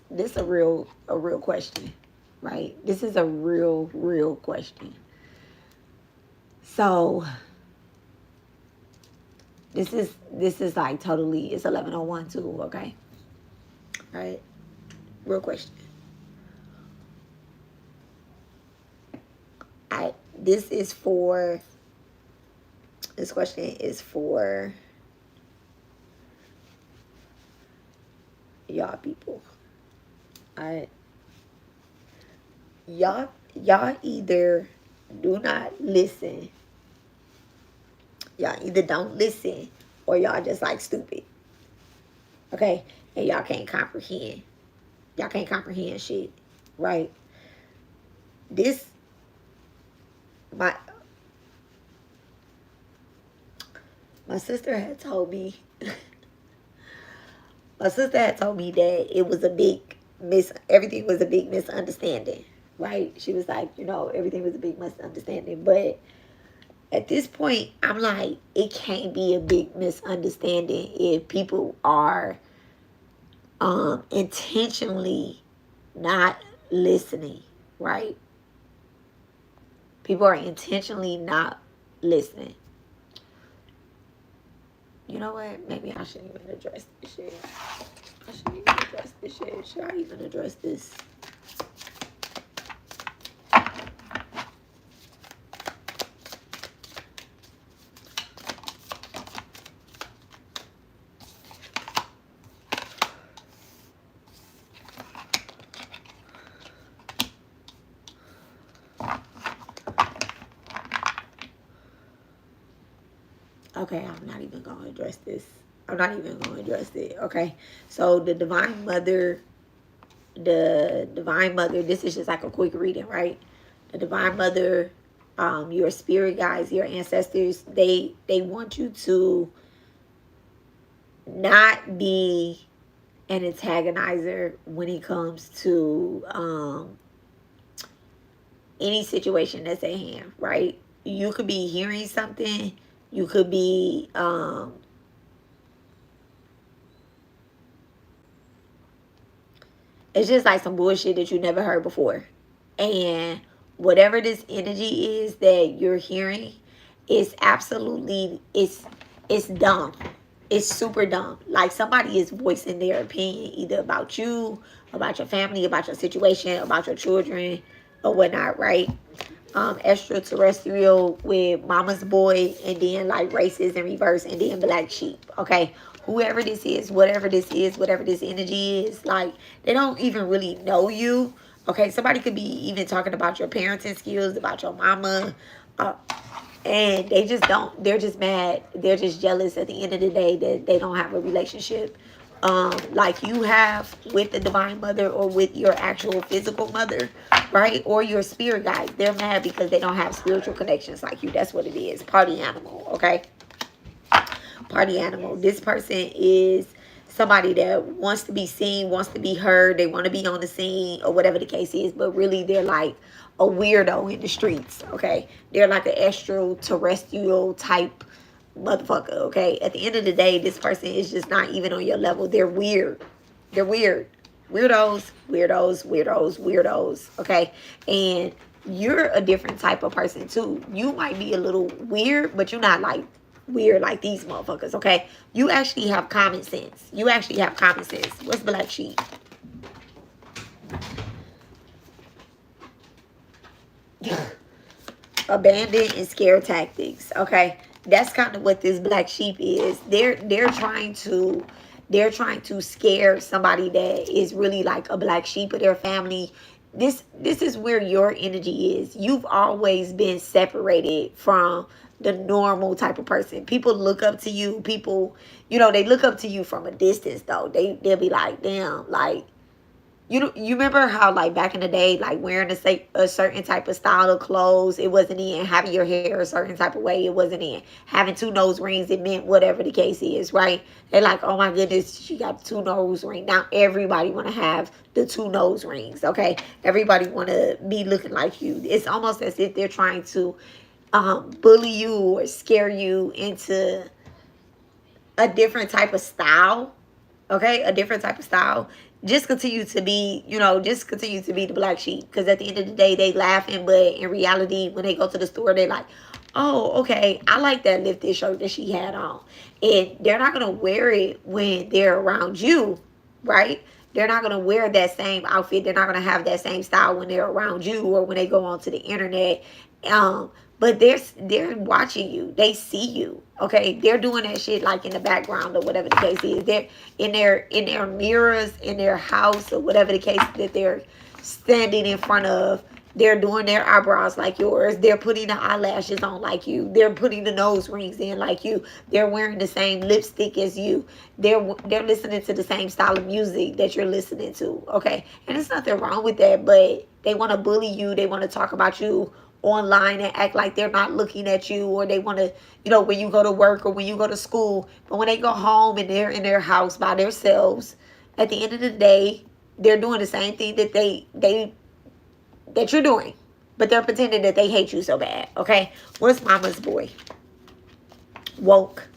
this a real question, right? This is a real question. So this is like totally, it's 11:01 too, okay? All right. Real question. I this is for this question is for y'all people. All right. Y'all either do not listen, y'all either don't listen, or y'all just like stupid. Okay? And y'all can't comprehend. Y'all can't comprehend shit. Right? This my my sister had told me my sister had told me that it was a big everything was a big misunderstanding. Right? She was like, everything was a big misunderstanding. But at this point, I'm like, it can't be a big misunderstanding if people are intentionally not listening, right? People are intentionally not listening. You know what? Maybe I shouldn't even address this shit. I shouldn't even address this shit. Should I even address this? Okay, I'm not even going to address this. I'm not even going to address it. Okay. So the Divine Mother, this is just like a quick reading, right? The Divine Mother, your spirit guides, your ancestors, they want you to not be an antagonizer when it comes to any situation that's at hand, right? You could be hearing something, you could be it's just like some bullshit that you never heard before. And whatever this energy is that you're hearing, is absolutely, it's dumb. It's super dumb. Like somebody is voicing their opinion either about you, about your family, about your situation, about your children, or whatnot, right? Extraterrestrial with mama's boy, and then like races in reverse, and then black sheep. Okay, whoever this is, whatever this is, whatever this energy is, like they don't even really know you. Okay, somebody could be even talking about your parenting skills, about your mama, and they just don't. They're just mad. They're just jealous at the end of the day that they don't have a relationship like you have with the Divine Mother, or with your actual physical mother, right? Or your spirit guides. They're mad because they don't have spiritual connections like you. That's what it is. Party animal, okay? Party animal. This person is somebody that wants to be seen, wants to be heard. They want to be on the scene, or whatever the case is. But really, they're like a weirdo in the streets, okay? They're like an extraterrestrial type motherfucker, okay? At the end of the day, this person is just not even on your level. They're weird. They're weird. Weirdos, weirdos, weirdos, weirdos, okay? And you're a different type of person too. You might be a little weird, but you're not like weird like these motherfuckers, okay? You actually have common sense. You actually have common sense. What's black sheep? Abandon and scare tactics, okay? That's kind of what this black sheep is. They're trying to scare somebody that is really like a black sheep of their family. This is where your energy is. You've always been separated from the normal type of person. People look up to you. People, they look up to you from a distance though. They'll be like, damn, like, you remember how like back in the day, like wearing a certain type of style of clothes, it wasn't in. Having your hair a certain type of way, it wasn't in. Having two nose rings, it meant whatever the case is, right? They're like, oh my goodness, she got two nose rings. Now everybody want to have the two nose rings, okay? Everybody want to be looking like you. It's almost as if they're trying to bully you or scare you into a different type of style, okay? A different type of style. just continue to be, just continue to be the black sheep. Because at the end of the day, they laughing, but in reality, when they go to the store, they like, oh, okay, I like that lifted shirt that she had on. And they're not going to wear it when they're around you, right? They're not going to wear that same outfit. They're not going to have that same style when they're around you or when they go onto the internet. But they're watching you. They see you. Okay, they're doing that shit like in the background or whatever the case is. They're in their mirrors in their house or whatever the case that they're standing in front of. They're doing their eyebrows like yours. They're putting the eyelashes on like you. They're putting the nose rings in like you. They're wearing the same lipstick as you. They're listening to the same style of music that you're listening to. Okay, and there's nothing wrong with that, but they want to bully you. They want to talk about you online and act like they're not looking at you, or they want to, when you go to work or when you go to school. But when they go home and they're in their house by themselves, at the end of the day, they're doing the same thing that you're doing, but they're pretending that they hate you so bad. Okay, what's mama's boy? Woke.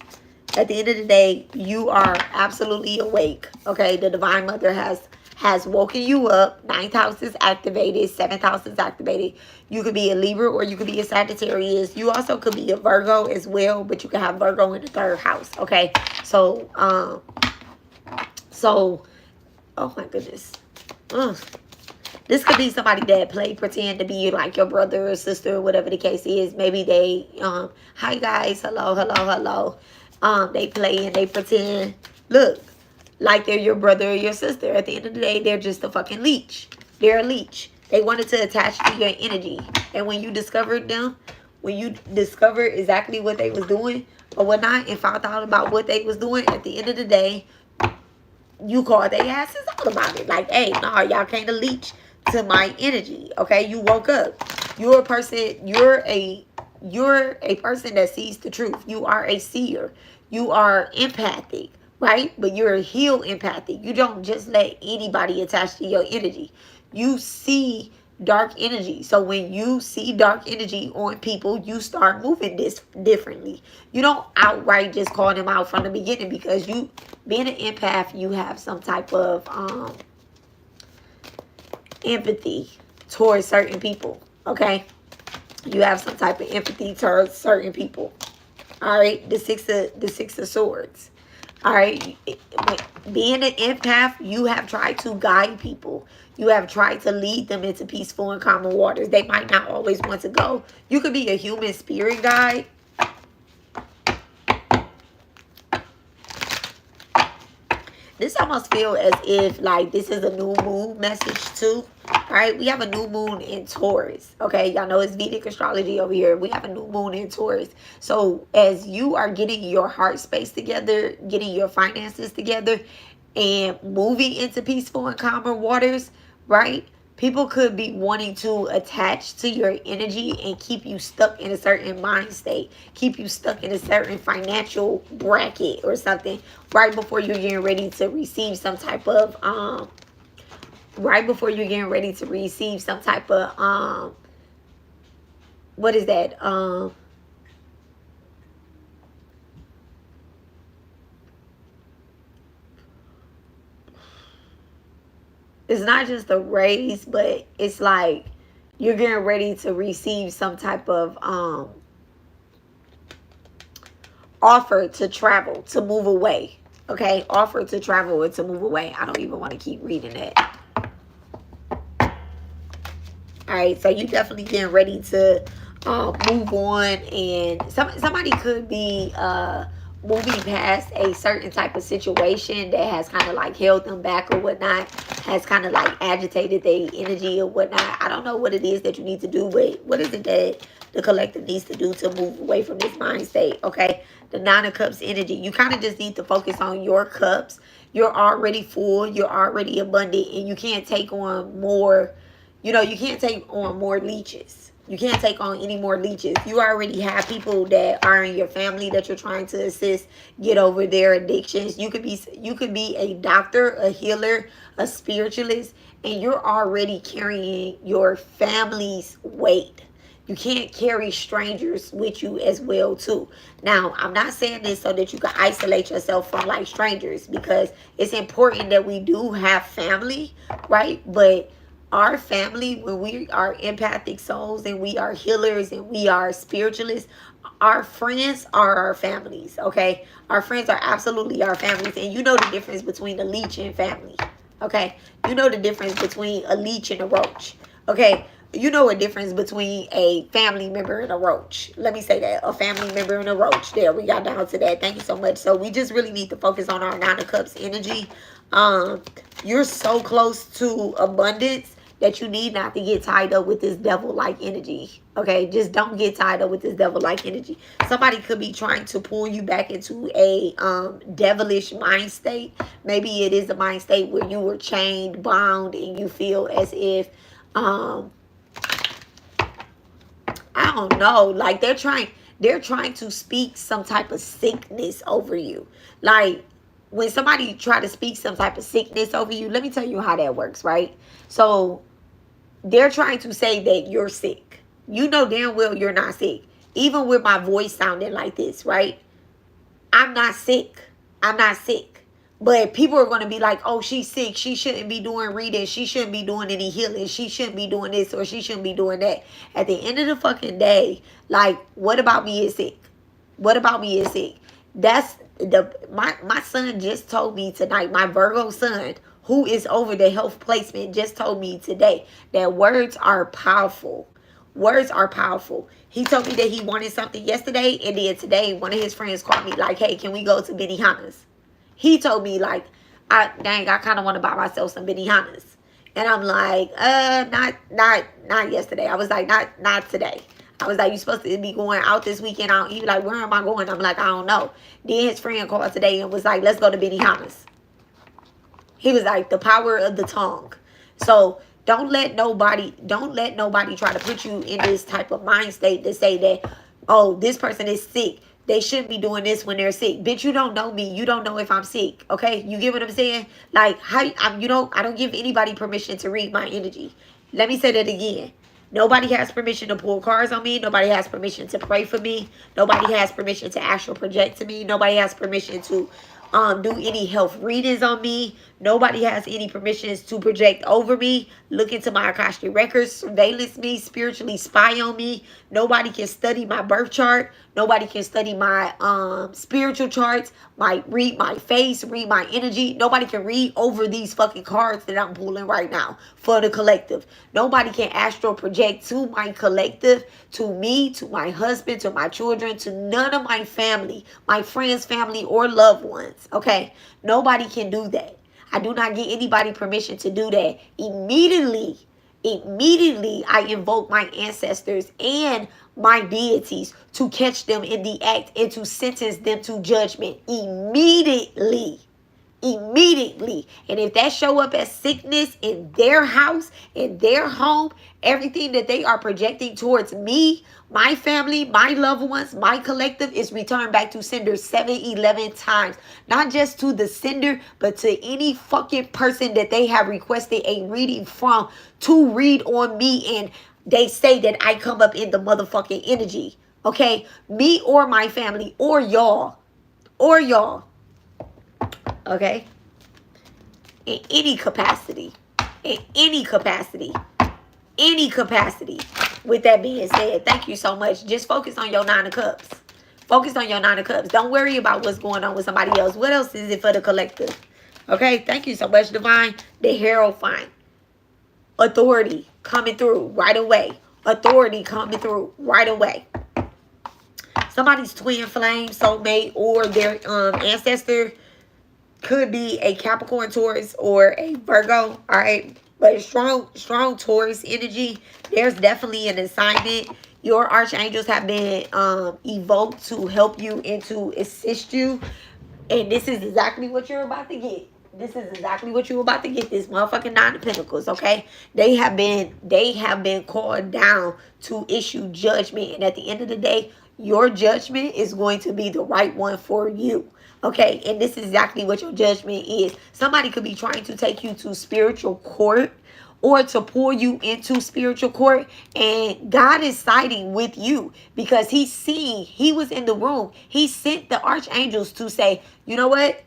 At the end of the day, you are absolutely awake. Okay, the divine mother has woken you up. 9th house is activated. 7th house is activated. You could be a Libra or you could be a Sagittarius. You also could be a Virgo as well, but you can have Virgo in the 3rd house. Okay, so oh my goodness. This could be somebody that pretend to be like your brother or sister or whatever the case is. Maybe they, hi guys, hello. They play and they pretend, look, like they're your brother or your sister. At the end of the day, they're just a fucking leech. They're a leech. They wanted to attach to your energy. And when you discovered them, when you discovered exactly what they was doing or whatnot and found out about what they was doing, at the end of the day, you called their asses out about it. Like, hey, no, y'all can't leech to my energy. Okay, you woke up. You're a person, you're a person that sees the truth. You are a seer. You are empathic, right? But you're a healed empathic. You don't just let anybody attach to your energy. You see dark energy. So when you see dark energy on people, you start moving this differently. You don't outright just call them out from the beginning, because you, being an empath, you have some type of empathy towards certain people. Okay, you have some type of empathy towards certain people. All right, the six of swords. All right, being an empath, you have tried to guide people. You have tried to lead them into peaceful and calm waters. They might not always want to go. You could be a human spirit guide. This almost feels as if like this is a new moon message too. All right, we have a new moon in Taurus. Okay, y'all know it's Vedic astrology over here. We have a new moon in Taurus. So as you are getting your heart space together, getting your finances together, and moving into peaceful and calmer waters, right? People could be wanting to attach to your energy and keep you stuck in a certain mind state, keep you stuck in a certain financial bracket or something right before you're getting ready to receive some type of what is that? It's not just a raise, but it's like you're getting ready to receive some type of offer to travel, to move away. Okay, offer to travel or to move away. I don't even want to keep reading that. All right, so you definitely getting ready to move on, and somebody could be moving past a certain type of situation that has kind of like held them back or whatnot, has kind of like agitated their energy or whatnot. I don't know what it is that you need to do, but what is it that the collective needs to do to move away from this mind state? Okay, the 9 of Cups energy. You kind of just need to focus on your cups. You're already full. You're already abundant, and you can't take on more. You can't take on more leeches. You can't take on any more leeches. You already have people that are in your family that you're trying to assist get over their addictions. You could be a doctor, a healer, a spiritualist, and you're already carrying your family's weight. You can't carry strangers with you as well too. Now, I'm not saying this so that you can isolate yourself from like strangers, because it's important that we do have family, right? But our family, when we are empathic souls and we are healers and we are spiritualists, our friends are our families, okay? Our friends are absolutely our families. And you know the difference between a leech and family, okay? You know the difference between a leech and a roach, okay? You know a difference between a family member and a roach. Let me say that. A family member and a roach. There, we got down to that. Thank you so much. So we just really need to focus on our Nine of Cups energy. You're so close to abundance that you need not to get tied up with this devil-like energy. Okay, just don't get tied up with this devil-like energy. Somebody could be trying to pull you back into a devilish mind state. Maybe it is a mind state where you were chained, bound, and you feel as if I don't know, like they're trying to speak some type of sickness over you. Like when somebody try to speak some type of sickness over you, let me tell you how that works, right? So they're trying to say that you're sick. You know damn well you're not sick. Even with my voice sounding like this, right? I'm not sick. I'm not sick. But people are going to be like, oh, she's sick. She shouldn't be doing reading. She shouldn't be doing any healing. She shouldn't be doing this or she shouldn't be doing that. At the end of the fucking day, like, what about me is sick? What about me is sick? That's my son just told me tonight, my Virgo son, who is over the health placement, just told me today that words are powerful. Words are powerful. He told me that he wanted something yesterday, and then today one of his friends called me like, hey, can we go to Benihana's? He told me like, I kind of want to buy myself some Benihana's. And I'm like, not yesterday. I was like, not today. I was like, you supposed to be going out this weekend. He was like, where am I going? I'm like, I don't know. Then his friend called today and was like, let's go to Benihana's. He was like, the power of the tongue. So don't let nobody try to put you in this type of mind state to say that, oh, this person is sick. They shouldn't be doing this when they're sick. Bitch, you don't know me. You don't know if I'm sick. Okay? You get what I'm saying? Like, I don't give anybody permission to read my energy. Let me say that again. Nobody has permission to pull cards on me. Nobody has permission to pray for me. Nobody has permission to astral project to me. Nobody has permission to do any health readings on me. Nobody has any permissions to project over me, look into my Akashic records, surveillance me, spiritually spy on me. Nobody can study my birth chart. Nobody can study my spiritual charts, read my face, read my energy. Nobody can read over these fucking cards that I'm pulling right now for the collective. Nobody can astral project to my collective, to me, to my husband, to my children, to none of my family, my friends, family, or loved ones. Okay? Nobody can do that. I do not give anybody permission to do that. Immediately, I invoke my ancestors and my deities to catch them in the act and to sentence them to judgment immediately. And if that show up as sickness in their house, in their home, everything that they are projecting towards me, my family, my loved ones, my collective is returned back to sender 7-11 times. Not just to the sender, but to any fucking person that they have requested a reading from to read on me, and they say that I come up in the motherfucking energy. Okay? Me or my family or y'all. Okay? In any capacity. With that being said, thank you so much. Just focus on your Nine of Cups. Don't worry about what's going on with somebody else. What else is it for the collective? Okay? Thank you so much, Divine. The Hierophant. Authority coming through right away. Somebody's twin flame, soulmate, or their ancestor could be a Capricorn, Taurus, or a Virgo. All right, but strong Taurus energy. There's definitely an assignment. Your archangels have been evoked to help you and to assist you, and this is exactly what you're about to get. This motherfucking Nine of Pentacles, okay? They have been called down to issue judgment, and at the end of the day, your judgment is going to be the right one for you. Okay, and this is exactly what your judgment is. Somebody could be trying to take you to spiritual court, or to pull you into spiritual court. And God is siding with you because he was in the room. He sent the archangels to say, you know what?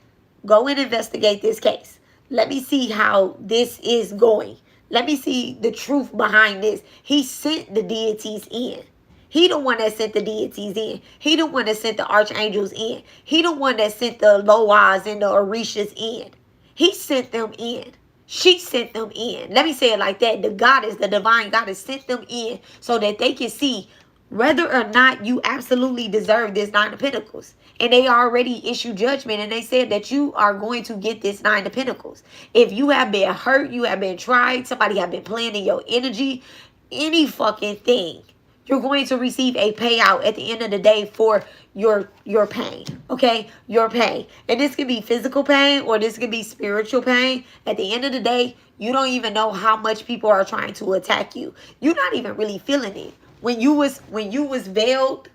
Go and investigate this case. Let me see how this is going. Let me see the truth behind this. He sent the deities in. He the one that sent the deities in. He the one that sent the archangels in. He the one that sent the Loas and the Orishas in. He sent them in. She sent them in. Let me say it like that. The goddess, the divine goddess, sent them in so that they can see whether or not you absolutely deserve this Nine of Pentacles. And they already issued judgment, and they said that you are going to get this Nine of Pentacles. If you have been hurt, you have been tried, somebody have been playing in your energy, any fucking thing, you're going to receive a payout at the end of the day for your pain. Okay? Your pain. And this could be physical pain or this could be spiritual pain. At the end of the day, you don't even know how much people are trying to attack you. You're not even really feeling it. When you was veiled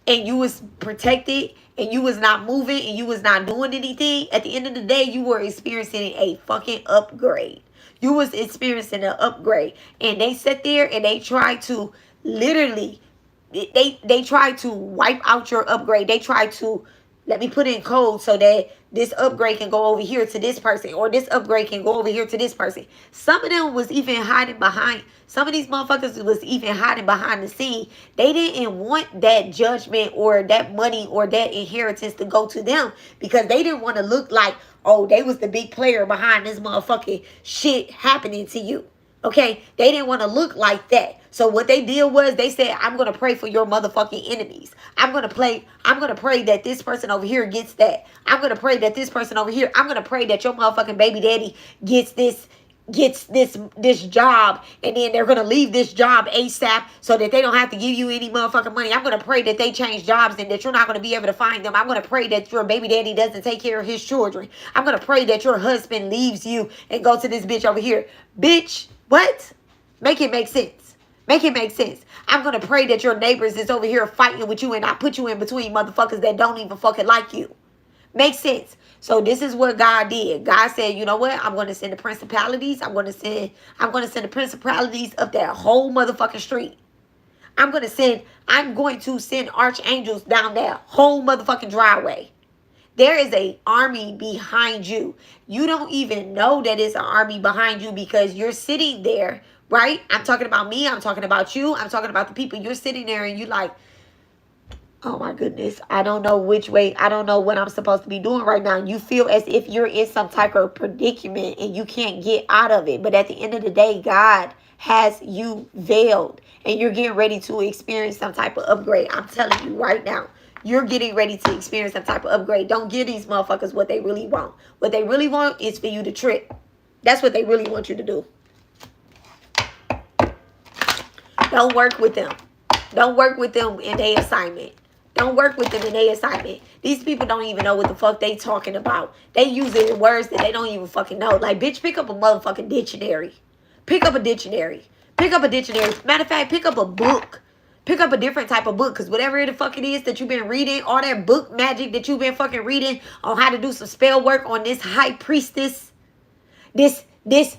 and you was protected and you was not moving and you was not doing anything, at the end of the day, you were experiencing a fucking upgrade. You was experiencing an upgrade. And they sat there and they tried to literally, they tried to wipe out your upgrade. They tried to, let me put in code so that this upgrade can go over here to this person, or this upgrade can go over here to this person. Some of them was even hiding behind, some of these motherfuckers was even hiding behind the scene. They didn't want that judgment or that money or that inheritance to go to them because they didn't want to look like, oh, they was the big player behind this motherfucking shit happening to you. Okay, they didn't want to look like that. So what they did was they said, I'm going to pray for your motherfucking enemies. I'm going to pray that this person over here gets that. I'm going to pray that this person over here, I'm going to pray that your motherfucking baby daddy gets this job, and then they're going to leave this job ASAP so that they don't have to give you any motherfucking money. I'm going to pray that they change jobs and that you're not going to be able to find them. I'm going to pray that your baby daddy doesn't take care of his children. I'm going to pray that your husband leaves you and go to this bitch over here. Bitch, what? Make it make sense. Make it make sense. I'm going to pray that your neighbors is over here fighting with you and I put you in between motherfuckers that don't even fucking like you. Makes sense. So this is what God did. God said, you know what? I'm going to send the principalities. I'm going to send the principalities up that whole motherfucking street. I'm going to send archangels down that whole motherfucking driveway. There is an army behind you. You don't even know that it's an army behind you because you're sitting there, right? I'm talking about me. I'm talking about you. I'm talking about the people. You're sitting there and you like, oh my goodness, I don't know which way. I don't know what I'm supposed to be doing right now. You feel as if you're in some type of predicament and you can't get out of it. But at the end of the day, God has you veiled and you're getting ready to experience some type of upgrade. I'm telling you right now. You're getting ready to experience some type of upgrade. Don't give these motherfuckers what they really want. What they really want is for you to trip. That's what they really want you to do. Don't work with them. Don't work with them in their assignment. Don't work with them in their assignment. These people don't even know what the fuck they talking about. They using words that they don't even fucking know. Like, bitch, pick up a motherfucking dictionary. Pick up a dictionary. Pick up a dictionary. Matter of fact, pick up a book. Pick up a different type of book, because whatever the fuck it is that you've been reading, all that book magic that you've been fucking reading on how to do some spell work on this high priestess, this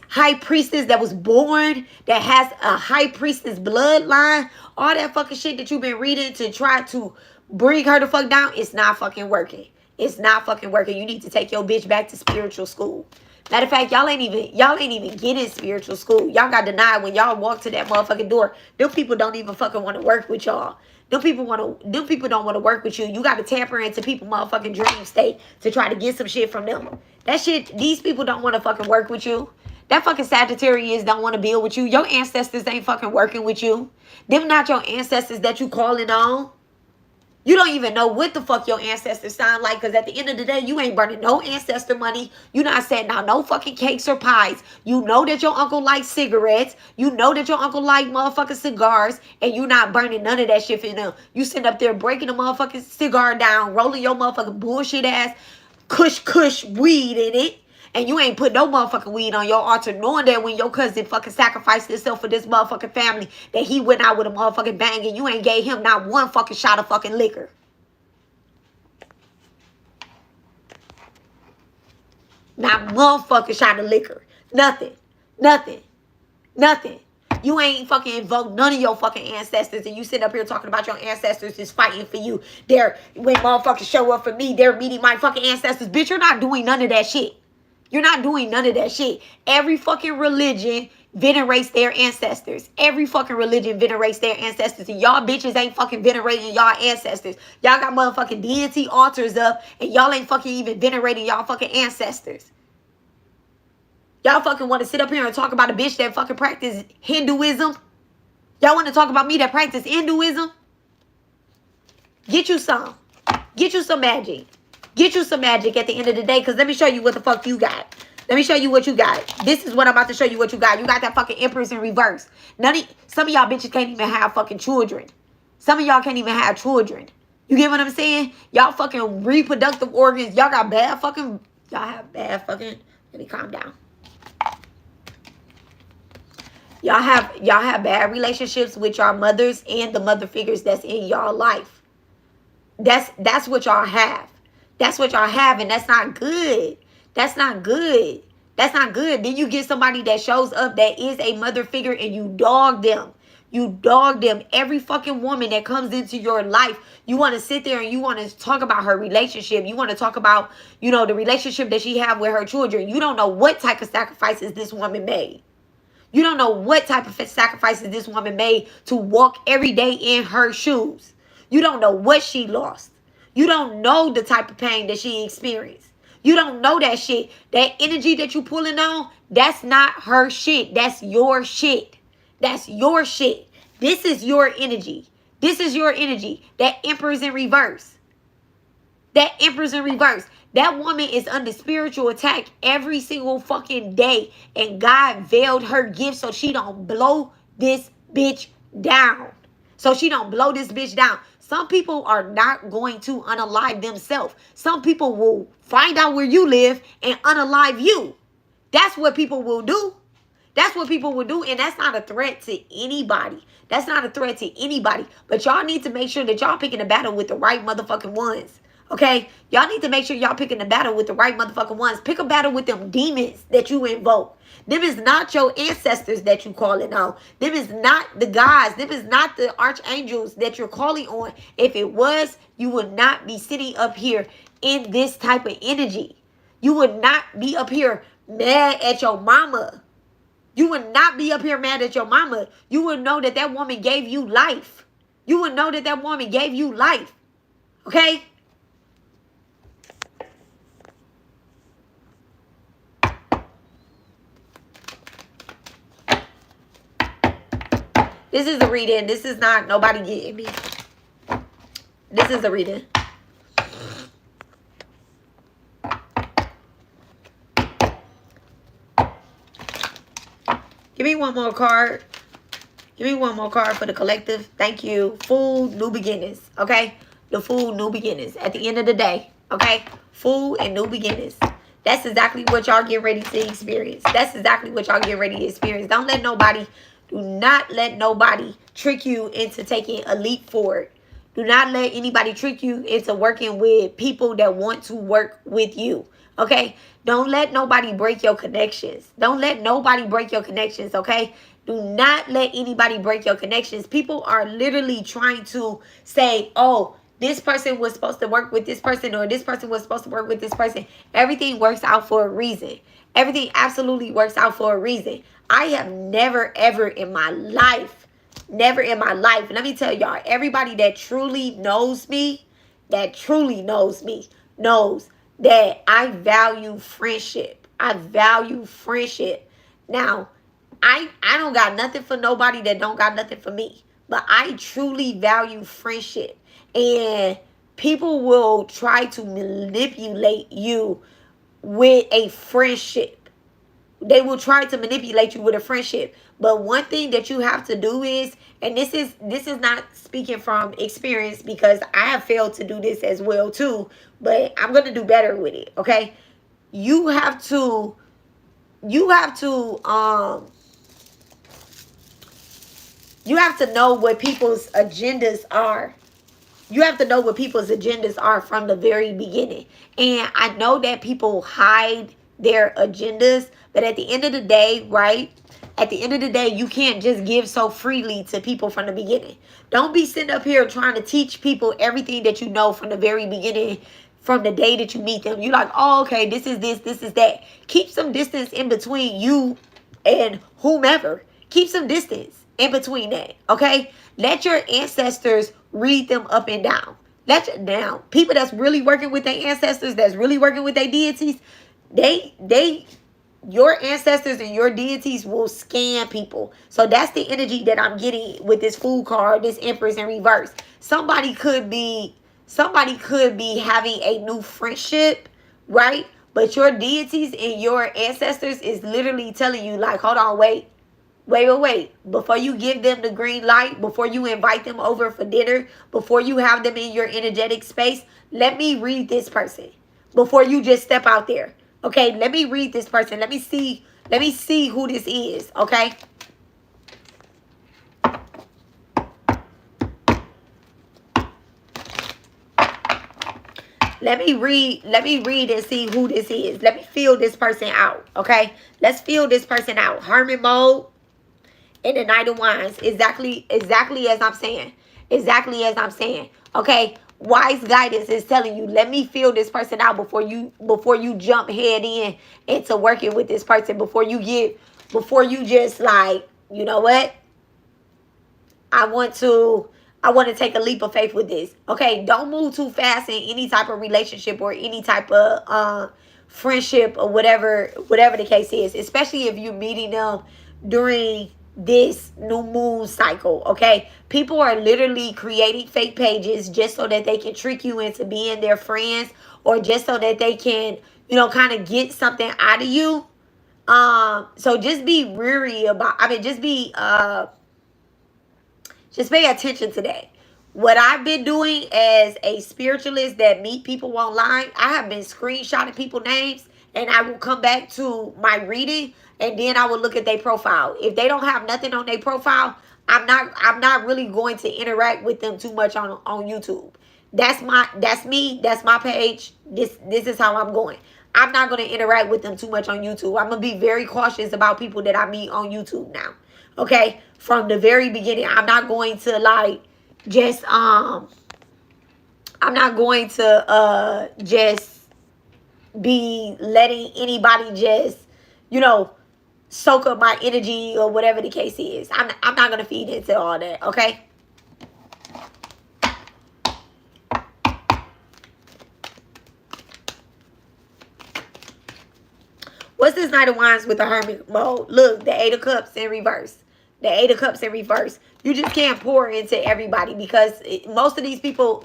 high priestess that was born, that has a high priestess bloodline, all that fucking shit that you've been reading to try to bring her the fuck down, it's not fucking working. It's not fucking working. You need to take your bitch back to spiritual school. Matter of fact, y'all ain't even getting spiritual school. Y'all got denied when y'all walk to that motherfucking door. Them people don't even fucking want to work with y'all. Them people don't want to work with you. You got to tamper into people motherfucking dream state to try to get some shit from them. That shit, these people don't want to fucking work with you. That fucking Sagittarius don't want to build with you. Your ancestors ain't fucking working with you. Them not your ancestors that you calling on. You don't even know what the fuck your ancestors sound like, because at the end of the day, you ain't burning no ancestor money. You not setting out no fucking cakes or pies. You know that your uncle likes cigarettes. You know that your uncle like motherfucking cigars, and you not burning none of that shit for them. You sitting up there breaking the motherfucking cigar down, rolling your motherfucking bullshit ass kush weed in it. And you ain't put no motherfucking weed on your altar, knowing that when your cousin fucking sacrificed himself for this motherfucking family, that he went out with a motherfucking bang and you ain't gave him not one fucking shot of fucking liquor. Not one fucking shot of liquor. Nothing. Nothing. Nothing. You ain't fucking invoked none of your fucking ancestors, and you sit up here talking about your ancestors is fighting for you. When motherfuckers show up for me, they're meeting my fucking ancestors. Bitch, you're not doing none of that shit. You're not doing none of that shit. Every fucking religion venerates their ancestors. Every fucking religion venerates their ancestors. And y'all bitches ain't fucking venerating y'all ancestors. Y'all got motherfucking deity altars up, and y'all ain't fucking even venerating y'all fucking ancestors. Y'all fucking want to sit up here and talk about a bitch that fucking practice Hinduism? Y'all want to talk about me that practice Hinduism? Get you some. Get you some magic. Get you some magic at the end of the day, because let me show you what the fuck you got. Let me show you what you got. This is what I'm about to show you what you got. You got that fucking Empress in reverse. Some of y'all bitches can't even have fucking children. Some of y'all can't even have children. You get what I'm saying? Y'all fucking reproductive organs. Y'all got bad fucking... Y'all have bad fucking... Let me calm down. Y'all have bad relationships with y'all mothers and the mother figures that's in y'all life. That's what y'all have. That's what y'all have, and that's not good. That's not good. That's not good. Then you get somebody that shows up that is a mother figure and you dog them. You dog them. Every fucking woman that comes into your life, you want to sit there and you want to talk about her relationship. You want to talk about, the relationship that she have with her children. You don't know what type of sacrifices this woman made. You don't know what type of sacrifices this woman made to walk every day in her shoes. You don't know what she lost. You don't know the type of pain that she experienced. You don't know that shit. That energy that you pulling on, that's not her shit. That's your shit. That's your shit. This is your energy. This is your energy. That Emperor's in reverse. That Emperor's in reverse. That woman is under spiritual attack every single fucking day. And God veiled her gift so she don't blow this bitch down. So she don't blow this bitch down. Some people are not going to unalive themselves. Some people will find out where you live and unalive you. That's what people will do. That's what people will do. And that's not a threat to anybody. That's not a threat to anybody. But y'all need to make sure that y'all picking a battle with the right motherfucking ones. Okay? Y'all need to make sure y'all picking the battle with the right motherfucking ones. Pick a battle with them demons that you invoke. Them is not your ancestors that you calling on. Them is not the gods. Them is not the archangels that you're calling on. If it was, you would not be sitting up here in this type of energy. You would not be up here mad at your mama. You would not be up here mad at your mama. You would know that that woman gave you life. You would know that that woman gave you life. Okay? This is a reading. This is not nobody getting me. This is a reading. Give me one more card. Give me one more card for the collective. Thank you. Fool, new beginnings. Okay? The Fool, new beginnings. At the end of the day. Okay? Fool and new beginnings. That's exactly what y'all get ready to experience. That's exactly what y'all get ready to experience. Don't let nobody... Do not let nobody trick you into taking a leap forward. Do not let anybody trick you into working with people that want to work with you. Okay? Don't let nobody break your connections. Don't let nobody break your connections, okay? Do not let anybody break your connections. People are literally trying to say, oh, this person was supposed to work with this person, or this person was supposed to work with this person. Everything works out for a reason. Everything absolutely works out for a reason. I have never, ever in my life, let me tell y'all, everybody that truly knows me, knows that I value friendship. I value friendship. Now, I don't got nothing for nobody that don't got nothing for me. But I truly value friendship. And people will try to manipulate you with a friendship. They will try to manipulate you with a friendship. But one thing that you have to do is, and this is not speaking from experience, because I have failed to do this as well too, but I'm going to do better with it, okay? You have to know what people's agendas are. You have to know what people's agendas are from the very beginning. And I know that people hide their agendas, but at the end of the day, right, at the end of the day, you can't just give so freely to people from the beginning. Don't be sitting up here trying to teach people everything that you know from the very beginning, from the day that you meet them. You like, oh, okay, this is this is that. Keep some distance in between you and whomever. Keep some distance in between that, okay? Let your ancestors read them up and down. Now, people that's really working with their ancestors, that's really working with their deities, your ancestors and your deities will scam people. So that's the energy that I'm getting with this Fool card, this Empress in reverse. Somebody could be having a new friendship, right? But your deities and your ancestors is literally telling you, like, hold on, wait. Before you give them the green light, before you invite them over for dinner, before you have them in your energetic space, let me read this person before you just step out there. Okay, let me read this person. Let me see who this is, okay? Let me read and see who this is. Let me feel this person out, okay? Let's feel this person out. Hermit mode and the Knight of Wands. Exactly as I'm saying. Exactly as I'm saying. Okay? Wise guidance is telling you, let me feel this person out before you jump head in into working with this person. Before you just like, you know what? I want to take a leap of faith with this. Okay, don't move too fast in any type of relationship or any type of friendship or whatever the case is, especially if you're meeting them during this new moon cycle. Okay, people are literally creating fake pages just so that they can trick you into being their friends, or just so that they can, you know, kind of get something out of you. So just be weary about, just pay attention to that. What I've been doing as a spiritualist that meet people online, I have been screenshotting people's names, and I will come back to my reading, and then I will look at their profile. If they don't have nothing on their profile, I'm not really going to interact with them too much on YouTube. That's me. That's my page. This is how I'm going. I'm not going to interact with them too much on YouTube. I'm going to be very cautious about people that I meet on YouTube now. Okay? From the very beginning, I'm not going to like just I'm not going to just be letting anybody just, you know, soak up my energy or whatever the case is. I'm not going to feed into all that, okay? What's this Knight of Wands with the Hermit mode? Look, the Eight of Cups in reverse. The Eight of Cups in reverse. You just can't pour into everybody, because most of these people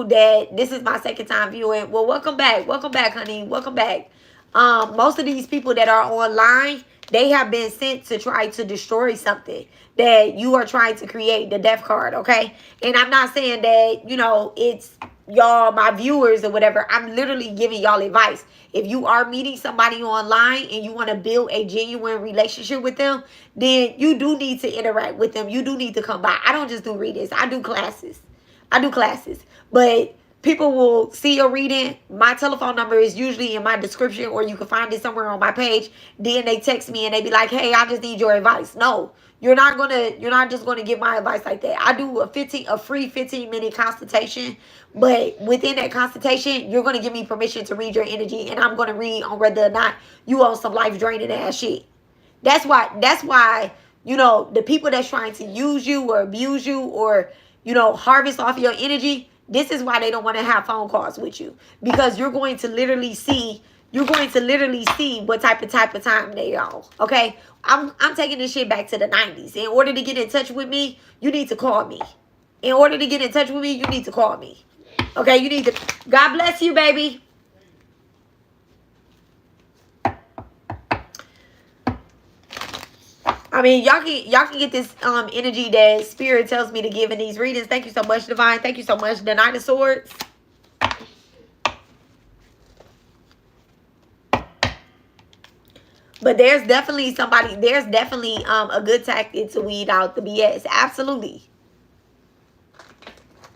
that, this is my second time viewing. Well, welcome back, honey. Welcome back. Most of these people that are online, they have been sent to try to destroy something that you are trying to create, the Death card, okay? And I'm not saying that, you know, it's y'all, my viewers or whatever. I'm literally giving y'all advice. If you are meeting somebody online and you want to build a genuine relationship with them, then you do need to interact with them. You do need to come by. I don't just do readings. I do classes. But people will see a reading. My telephone number is usually in my description, or you can find it somewhere on my page. Then they text me and they be like, hey, I just need your advice. No, you're not just gonna get my advice like that. I do a free 15-minute consultation, but within that consultation, you're gonna give me permission to read your energy, and I'm gonna read on whether or not you own some life draining ass shit. That's why, you know, the people that's trying to use you or abuse you or, you know, harvest off your energy, this is why they don't want to have phone calls with you, because you're going to literally see what type of time they are. Okay, I'm taking this shit back to the 90s. In order to get in touch with me, you need to call me. In order to get in touch with me, you need to call me. Okay, you need to. God bless you, baby. I mean, y'all can get this energy that Spirit tells me to give in these readings. Thank you so much, Divine. Thank you so much, the Knight of Swords. But there's definitely a good tactic to weed out the BS. Absolutely.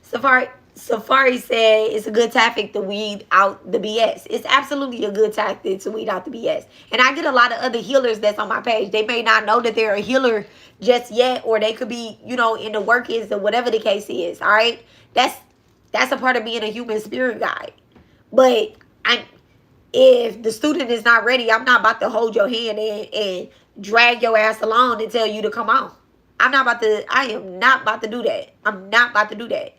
Safari, Safari said it's a good tactic to weed out the BS. It's absolutely a good tactic to weed out the BS. And I get a lot of other healers that's on my page. They may not know that they're a healer just yet, or they could be, you know, in the workings or whatever the case is. All right, that's a part of being a human spirit guide. But if the student is not ready, I'm not about to hold your hand and drag your ass along and tell you to come on. I am not about to do that. I'm not about to do that.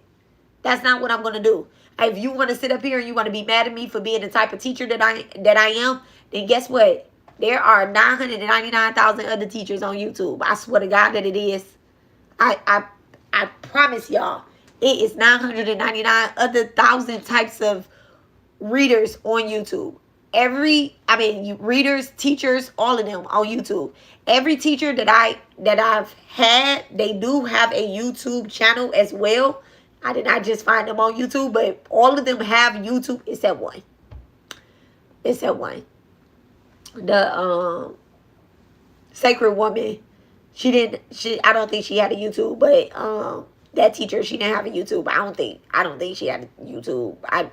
That's not what I'm going to do. If you want to sit up here and you want to be mad at me for being the type of teacher that I am, then guess what? There are 999,000 other teachers on YouTube. I swear to God that it is. I promise y'all, it is 999 other thousand types of readers on YouTube. Readers, teachers, all of them on YouTube. Every teacher that I've had, they do have a YouTube channel as well. I did not just find them on YouTube, but all of them have YouTube except one. Except one. The Sacred Woman, I don't think she had a YouTube, but that teacher, she didn't have a YouTube. I don't think she had a YouTube. I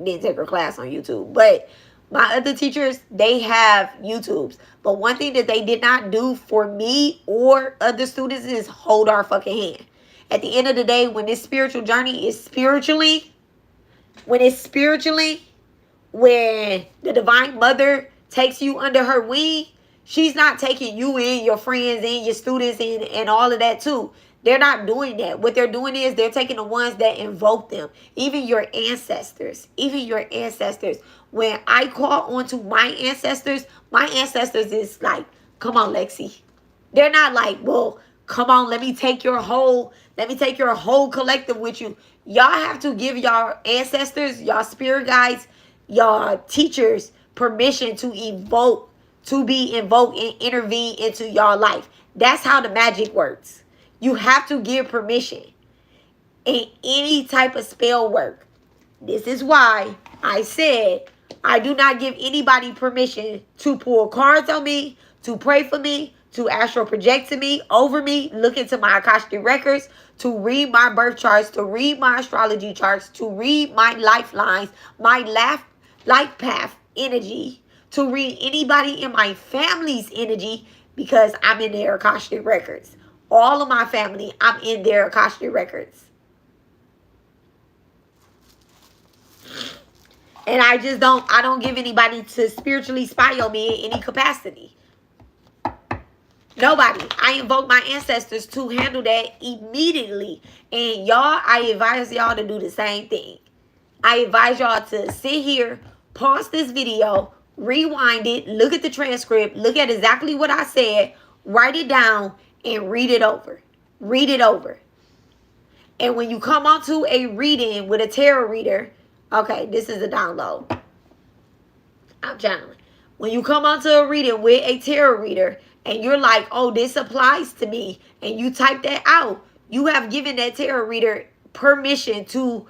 didn't take her class on YouTube, but my other teachers, they have YouTubes. But one thing that they did not do for me or other students is hold our fucking hand. At the end of the day, when this spiritual journey is spiritually, when the Divine Mother takes you under her wing, she's not taking you in, your friends and your students and all of that too. They're not doing that. What they're doing is they're taking the ones that invoke them. Even your ancestors. When I call onto my ancestors is like, come on, Lexi. They're not like, well, come on, let me take your whole collective with you. Y'all have to give y'all ancestors, y'all spirit guides, y'all teachers permission to be invoked and intervene into y'all life. That's how the magic works. You have to give permission in any type of spell work. This is why I said I do not give anybody permission to pull cards on me, to pray for me, to astral project to me, over me, look into my Akashic records, to read my birth charts, to read my astrology charts, to read my lifelines, my life path energy, to read anybody in my family's energy, because I'm in their Akashic records. All of my family, I'm in their Akashic records. And I don't give anybody to spiritually spy on me in any capacity. Nobody. I invoke my ancestors to handle that immediately. And y'all, I advise y'all to do the same thing. I advise y'all to sit here, pause this video, rewind it, look at the transcript, look at exactly what I said, write it down, and read it over. Read it over. And when you come onto a reading with a tarot reader, okay, this is a download. I'm channeling. When you come onto a reading with a tarot reader and you're like, oh, this applies to me, and you type that out, you have given that tarot reader permission to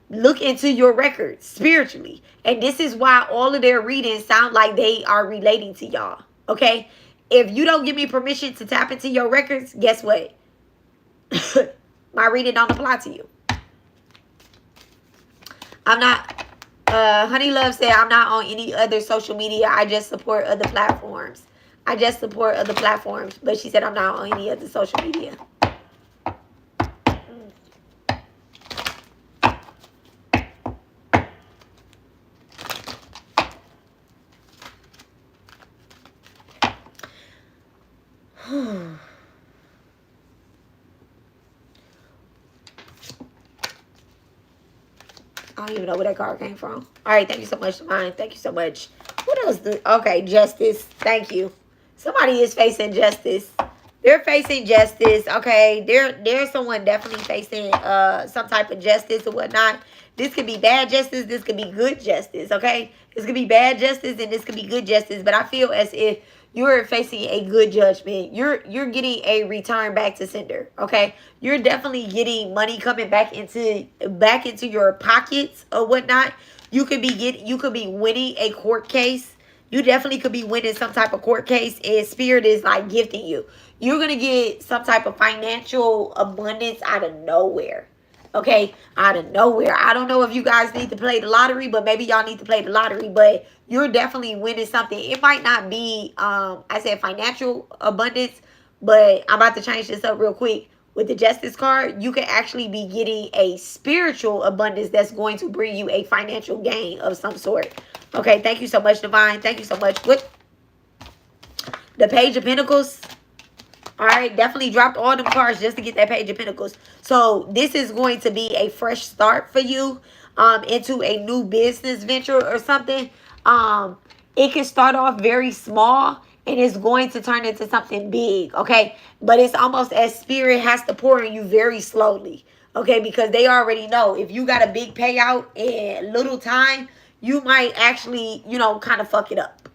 look into your records spiritually. And this is why all of their readings sound like they are relating to y'all. Okay? If you don't give me permission to tap into your records, guess what? My reading don't apply to you. I'm not, Honey Love said, I'm not on any other social media. I just support other platforms. But she said I'm not on any other social media. I don't even know where that card came from. All right, thank you so much, Mine. Thank you so much. What else? Okay, justice. Thank you. Somebody is facing justice. They're facing justice. Okay, there's someone definitely facing some type of justice or whatnot. This could be bad justice. This could be good justice. Okay, this could be bad justice and this could be good justice. But I feel as if you're facing a good judgment. You're getting a return back to sender. Okay, you're definitely getting money coming back into your pockets or whatnot. You could be winning a court case. You definitely could be winning some type of court case, and Spirit is like gifting you. You're gonna get some type of financial abundance out of nowhere. Okay, out of nowhere. I don't know if you guys need to play the lottery, but maybe y'all need to play the lottery. But you're definitely winning something. It might not be, I said financial abundance, but I'm about to change this up real quick. With the Justice card, you can actually be getting a spiritual abundance that's going to bring you a financial gain of some sort. Okay, thank you so much, Divine. Thank you so much. What? The Page of Pentacles. All right, definitely dropped all them cards just to get that Page of Pentacles. So this is going to be a fresh start for you into a new business venture or something. It can start off very small and it's going to turn into something big, okay? But it's almost as Spirit has to pour in you very slowly, okay? Because they already know if you got a big payout in little time, you might actually, you know, kind of fuck it up.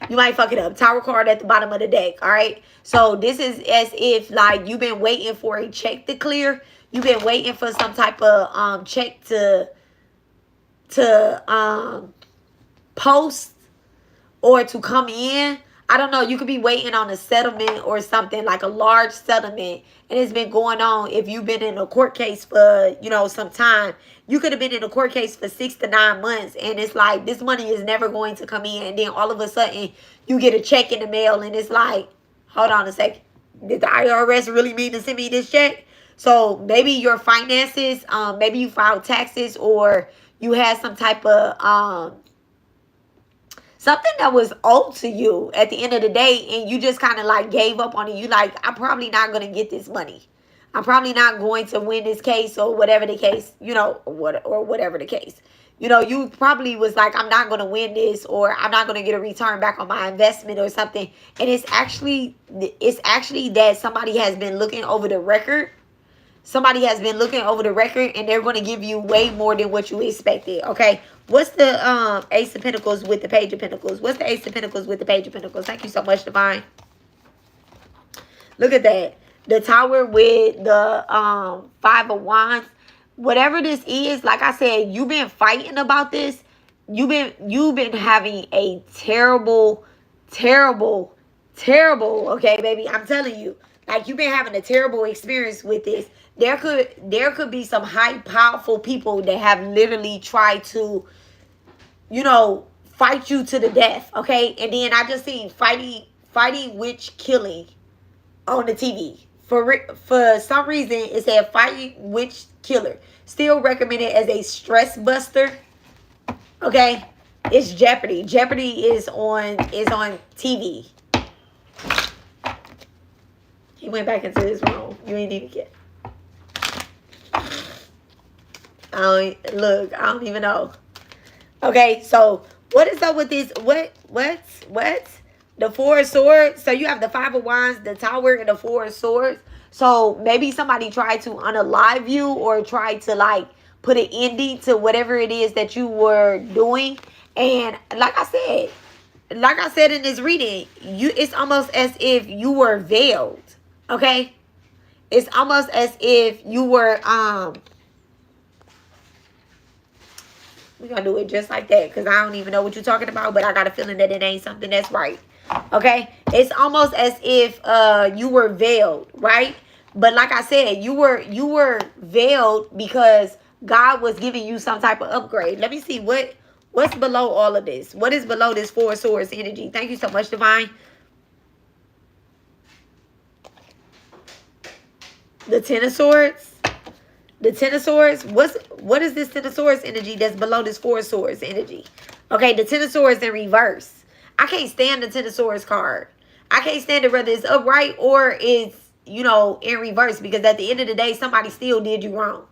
You might fuck it up. Tower card at the bottom of the deck. All right. So this is as if like you've been waiting for a check to clear. You've been waiting for some type of check to post or to come in. I don't know. You could be waiting on a settlement or something, like a large settlement. And it's been going on. If you've been in a court case for, you know, some time, you could have been in a court case for 6 to 9 months. And it's like, this money is never going to come in. And then all of a sudden, you get a check in the mail. And it's like, hold on a second. Did the IRS really mean to send me this check? So maybe your finances, maybe you filed taxes or you had some type of something that was owed to you at the end of the day, and you just kind of like gave up on it. You like, I'm probably not going to get this money. I'm probably not going to win this case or whatever the case, you know, or whatever the case. You know, you probably was like, I'm not going to win this, or I'm not going to get a return back on my investment or something. And it's actually that somebody has been looking over the record. Somebody has been looking over the record and they're going to give you way more than what you expected, okay? What's the Ace of Pentacles with the Page of Pentacles? What's the Ace of Pentacles with the Page of Pentacles? Thank you so much, Divine. Look at that. The Tower with the Five of Wands. Whatever this is, like I said, you've been fighting about this. You've been having a terrible, okay, baby? I'm telling you. Like, you've been having a terrible experience with this. There could be some high, powerful people that have literally tried to, you know, fight you to the death, okay? And then I just seen fighting witch killing on the TV. For some reason, it said fighting witch killer. Still recommended as a stress buster, okay? It's Jeopardy. Jeopardy is on TV. He went back into his room. You ain't even get. I don't even know. Okay, so what is up with this? What? The Four of Swords. So you have the Five of Wands, the Tower, and the Four of Swords. So maybe somebody tried to unalive you or tried to like put an ending to whatever it is that you were doing. And like I said in this reading, it's almost as if you were veiled. Okay? It's almost as if you were we're going to do it just like that because I don't even know what you're talking about, but I got a feeling that it ain't something that's right. Okay? It's almost as if you were veiled, right? But like I said, you were veiled because God was giving you some type of upgrade. Let me see what's below all of this. What is below this Four of Swords energy? Thank you so much, Divine. The Ten of Swords. The Ten of Swords. What is this Ten of Swords energy that's below this Four of Swords energy? Okay, the Ten of Swords in reverse. I can't stand the Ten of Swords card. I can't stand it whether it's upright or it's, you know, in reverse, because at the end of the day, somebody still did you wrong.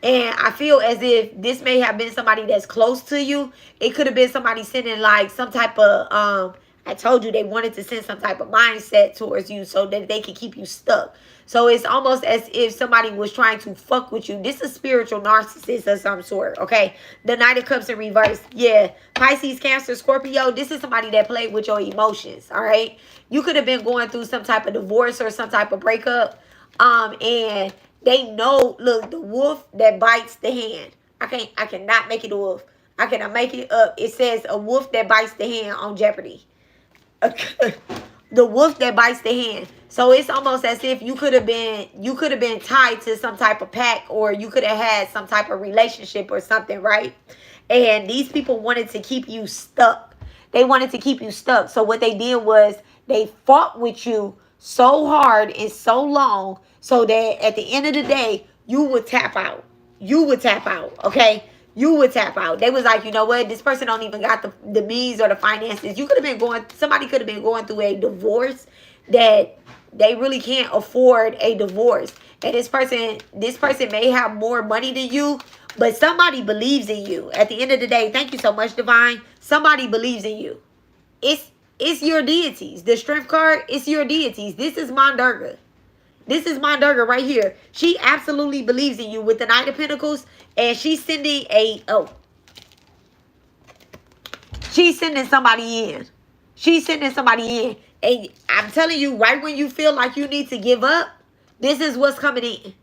And I feel as if this may have been somebody that's close to you. It could have been somebody sending like some type of, I told you they wanted to send some type of mindset towards you so that they can keep you stuck. So it's almost as if somebody was trying to fuck with you. This is spiritual narcissist of some sort, okay? The Knight of Cups in reverse. Yeah, Pisces, Cancer, Scorpio. This is somebody that played with your emotions, all right? You could have been going through some type of divorce or some type of breakup. And they know, look, the wolf that bites the hand. I cannot make it a wolf. I cannot make it up. It says a wolf that bites the hand on Jeopardy. The wolf that bites the hand. So it's almost as if you could have been tied to some type of pack, or you could have had some type of relationship or something, right? And these people wanted to keep you stuck. They wanted to keep you stuck. So what they did was they fought with you so hard and so long so that at the end of the day, you would tap out. You would tap out, okay? You would tap out. They was like, you know what? This person don't even got the means or the finances. You could have been somebody could have been going through a divorce that they really can't afford a divorce. And this person may have more money than you, but somebody believes in you. At the end of the day, thank you so much, Divine. Somebody believes in you. It's your deities. The strength card, it's your deities. This is Mandurga. This is Mandurga right here. She absolutely believes in you with the Knight of Pentacles. And she's sending she's sending somebody in. She's sending somebody in. And I'm telling you, right when you feel like you need to give up, this is what's coming in.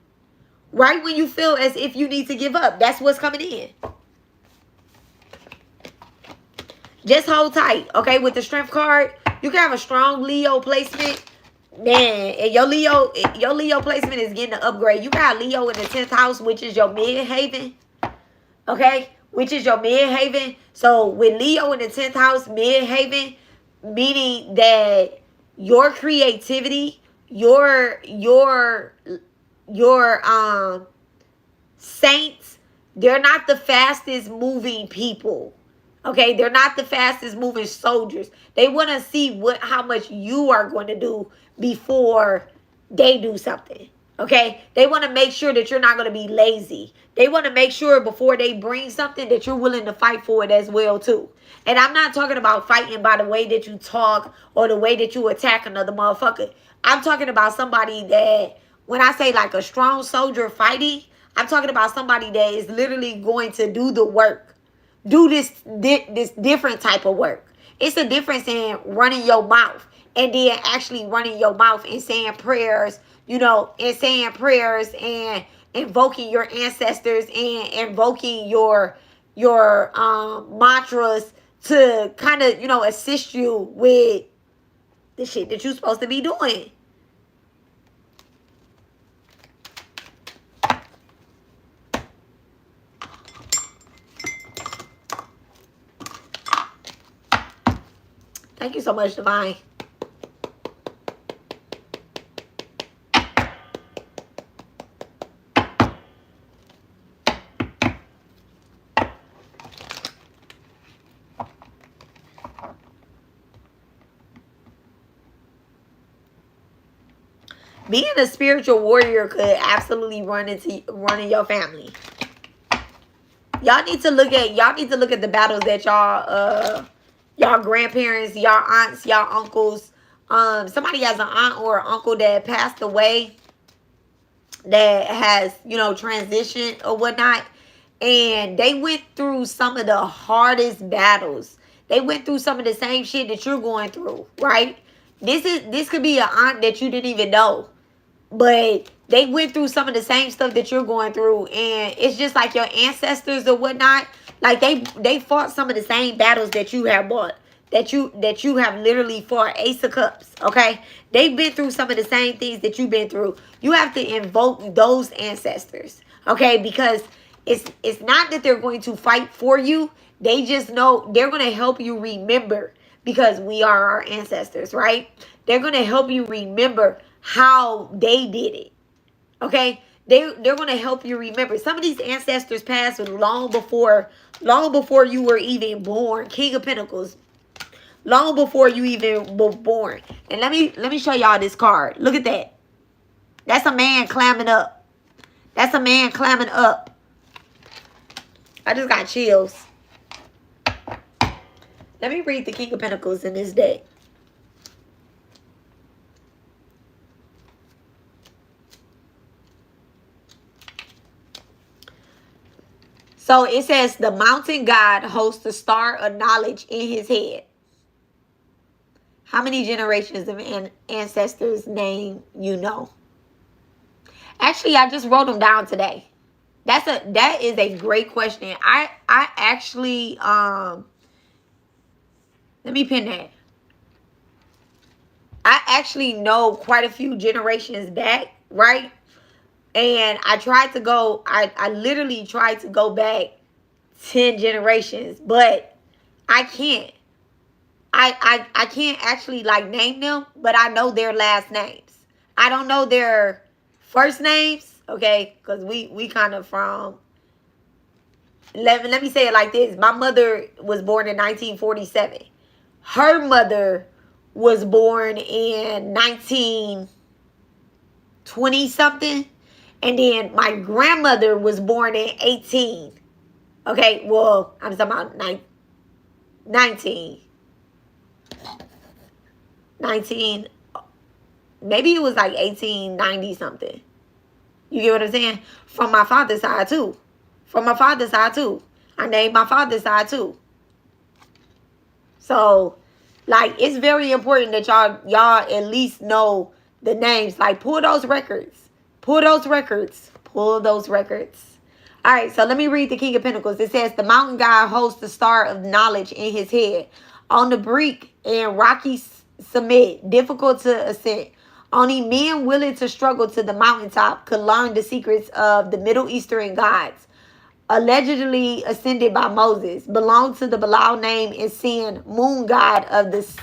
Right when you feel as if you need to give up, that's what's coming in. Just hold tight, okay? With the strength card, you can have a strong Leo placement. Man, and your Leo placement is getting an upgrade. You got Leo in the 10th house, which is your midhaven. Okay? Which is your midhaven. So with Leo in the 10th house, midhaven, meaning that your creativity, your saints, they're not the fastest moving people. Okay, they're not the fastest moving soldiers. They want to see how much you are going to do before they do something. Okay, they want to make sure that you're not going to be lazy. They want to make sure before they bring something that you're willing to fight for it as well too. And I'm not talking about fighting by the way that you talk or the way that you attack another motherfucker. I'm talking about somebody that, when I say like a strong soldier fighting, I'm talking about somebody that is literally going to do the work. Do this different type of work. It's a difference in running your mouth and then actually running your mouth and saying prayers, and saying prayers and invoking your ancestors and invoking your mantras to kind of, assist you with the shit that you're supposed to be doing. Thank you so much, Divine. Being a spiritual warrior could absolutely run in your family. Y'all need to look at the battles that y'all grandparents, y'all aunts, y'all uncles. Somebody has an aunt or an uncle that passed away, that has, transitioned or whatnot. And they went through some of the hardest battles. They went through some of the same shit that you're going through, right? This could be an aunt that you didn't even know. But they went through some of the same stuff that you're going through. And it's just like your ancestors or whatnot. Like they fought some of the same battles that you have fought. That you have literally fought. Ace of Cups. Okay. They've been through some of the same things that you've been through. You have to invoke those ancestors. Okay. Because it's not that they're going to fight for you. They just know they're going to help you remember. Because we are our ancestors, right? They're going to help you remember how they did it. Okay? They're going to help you remember. Some of these ancestors passed long before you were even born. King of Pentacles. Long before you even were born. And let me show y'all this card. Look at that. That's a man climbing up. That's a man climbing up. I just got chills. Let me read the King of Pentacles in this deck. So it says the mountain god hosts the star of knowledge in his head. How many generations of ancestors name you know? Actually, I just wrote them down today. That is a great question. I actually let me pin that. I actually know quite a few generations back, right? And I literally tried to go back 10 generations, but I can't. I can't actually like name them, but I know their last names. I don't know their first names, okay? Because we kind of from, let me say it like this. My mother was born in 1947. Her mother was born in 1920 something. And then my grandmother was born in 18. Okay, well, I'm talking about 19. 19, maybe it was like 1890 something. You get what I'm saying? From my father's side too. From my father's side too. I named my father's side too. So, like, it's very important that y'all at least know the names. Like, pull those records. Pull those records. Pull those records. All right, so let me read the King of Pentacles. It says, the mountain god holds the star of knowledge in his head. On the brink and rocky summit, difficult to ascend. Only men willing to struggle to the mountaintop could learn the secrets of the Middle Eastern gods. Allegedly ascended by Moses, belonged to the Baal name and sin, moon god of this.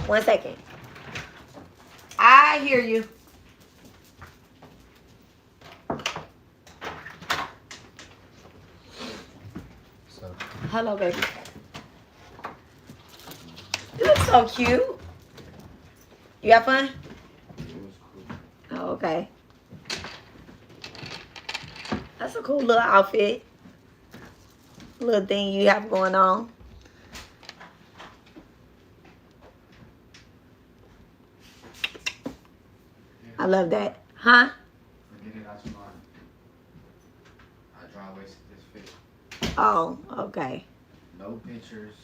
One second. I hear you. So. Hello, baby. You look so cute. You have fun? Oh, okay. That's a cool little outfit. Little thing you have going on. I love that. Huh? Forget it, I smart. I draw waist this fit. Oh, okay. No pictures.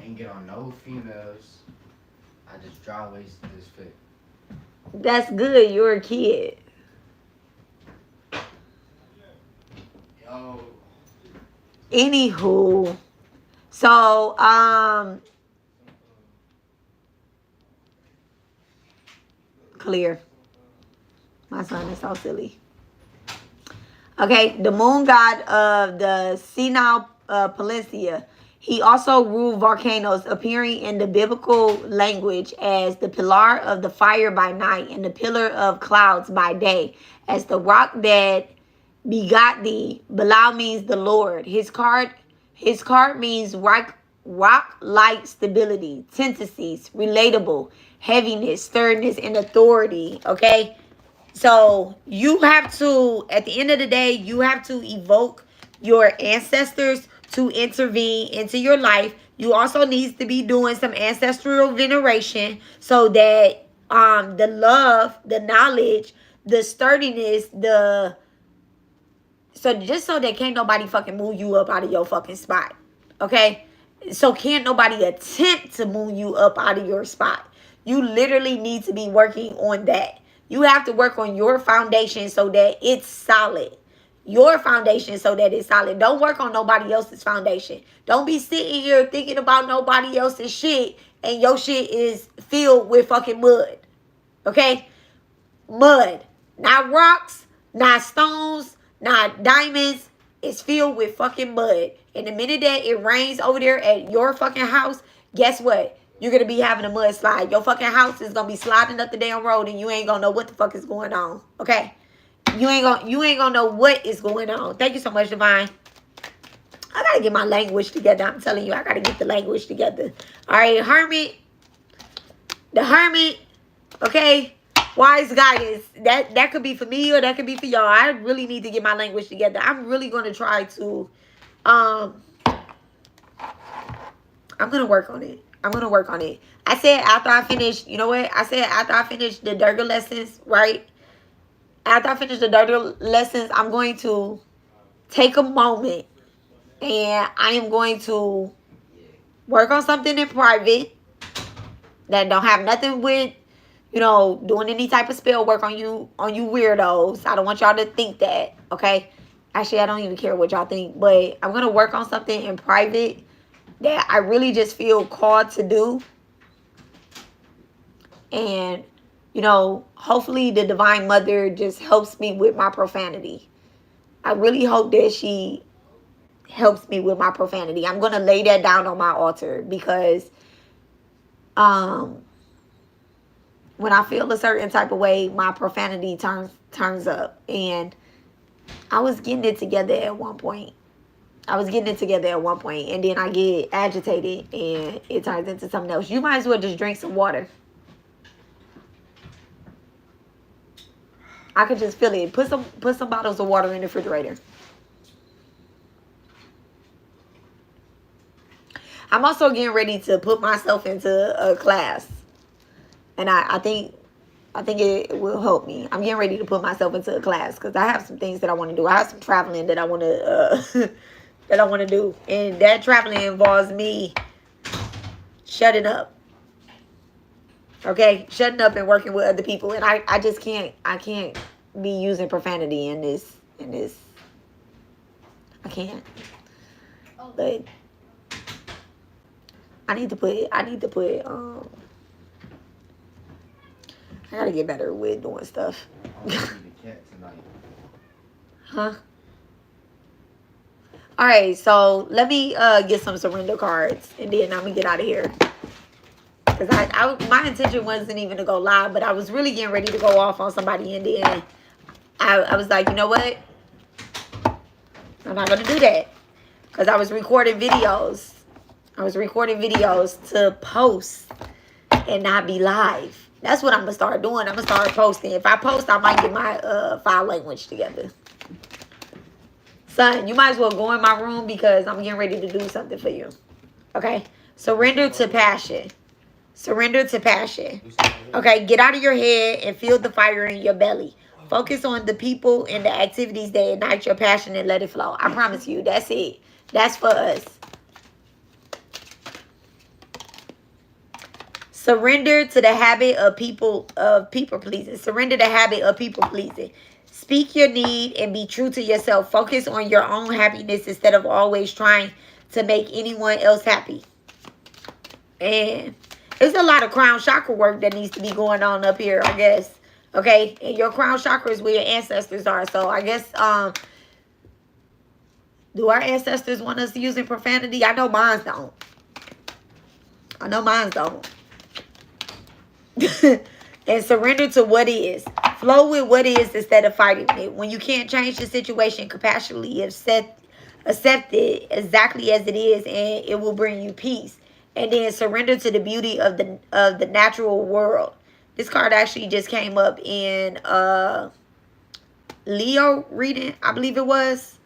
Ain't get on no females. I just draw waist this fit. That's good. You're a kid. Yo. Anywho. So, clear. My son is so silly. Okay, the moon god of the Sinai Peninsula. He also ruled volcanoes, appearing in the biblical language as the pillar of the fire by night and the pillar of clouds by day. As the rock that begot thee, Baal means the Lord. His card means rock-like stability, tendencies, relatable, heaviness, sternness, and authority. Okay? So you have to, at the end of the day, you have to evoke your ancestors to intervene into your life. You also need to be doing some ancestral veneration so that the love, the knowledge, the sturdiness, just so that can't nobody fucking move you up out of your fucking spot. Okay? So can't nobody attempt to move you up out of your spot. You literally need to be working on that. You have to work on your foundation so that it's solid. Your foundation so that it's solid. Don't work on nobody else's foundation. Don't be sitting here thinking about nobody else's shit and your shit is filled with fucking mud. Okay? Mud. Not rocks, not stones, not diamonds. It's filled with fucking mud. And the minute that it rains over there at your fucking house, guess what? You're going to be having a mudslide. Your fucking house is going to be sliding up the damn road and you ain't going to know what the fuck is going on. Okay? You ain't gonna know what is going on. Thank you so much, Divine. I gotta get my language together. I'm telling you, I gotta get the language together. All right, Hermit. The Hermit. Okay? Wise guidance. That could be for me or that could be for y'all. I really need to get my language together. I'm really gonna try to I'm gonna work on it. I'm gonna work on it. I said after I finish, you know what? I said after I finish the Durga lessons, right? After I finish the Durga lessons, I'm going to take a moment and I am going to work on something in private that don't have nothing with, doing any type of spell work on you weirdos. I don't want y'all to think that, okay? Actually, I don't even care what y'all think, but I'm going to work on something in private that I really just feel called to do. And, you know, hopefully the Divine Mother just helps me with my profanity. I really hope that she helps me with my profanity. I'm going to lay that down on my altar because when I feel a certain type of way, my profanity turns up. And I was getting it together at one point. And then I get agitated and it turns into something else. You might as well just drink some water. I could just feel it. Put some bottles of water in the refrigerator. I'm also getting ready to put myself into a class. And I think it will help me. I'm getting ready to put myself into a class because I have some things that I want to do. I have some traveling that I want to that I want to do, and that traveling involves me shutting up. Okay, shutting up and working with other people, and I just can't. I can't be using profanity in this. I can't. But I need to put. I gotta get better with doing stuff. Huh? All right, so let me get some surrender cards, and then I'm gonna get out of here. Cause my intention wasn't even to go live, but I was really getting ready to go off on somebody, and then I was like, you know what? I'm not gonna do that, cause I was recording videos. To post and not be live. That's what I'm gonna start doing. I'm gonna start posting. If I post, I might get my file language together. Son, you might as well go in my room because I'm getting ready to do something for you. Okay? Surrender to passion. Surrender to passion. Okay? Get out of your head and feel the fire in your belly. Focus on the people and the activities that ignite your passion and let it flow. I promise you, that's it. That's for us. Surrender to the habit of people pleasing. Surrender the habit of people pleasing. Speak your need and be true to yourself. Focus on your own happiness instead of always trying to make anyone else happy. And there's a lot of crown chakra work that needs to be going on up here, I guess. Okay? And your crown chakra is where your ancestors are. So I guess, do our ancestors want us using profanity? I know mine don't. And surrender to what is. Flow with what is instead of fighting it. When you can't change the situation, compassionately accept it exactly as it is, and it will bring you peace. And then surrender to the beauty of the natural world. This card actually just came up in Leo reading, I believe it was.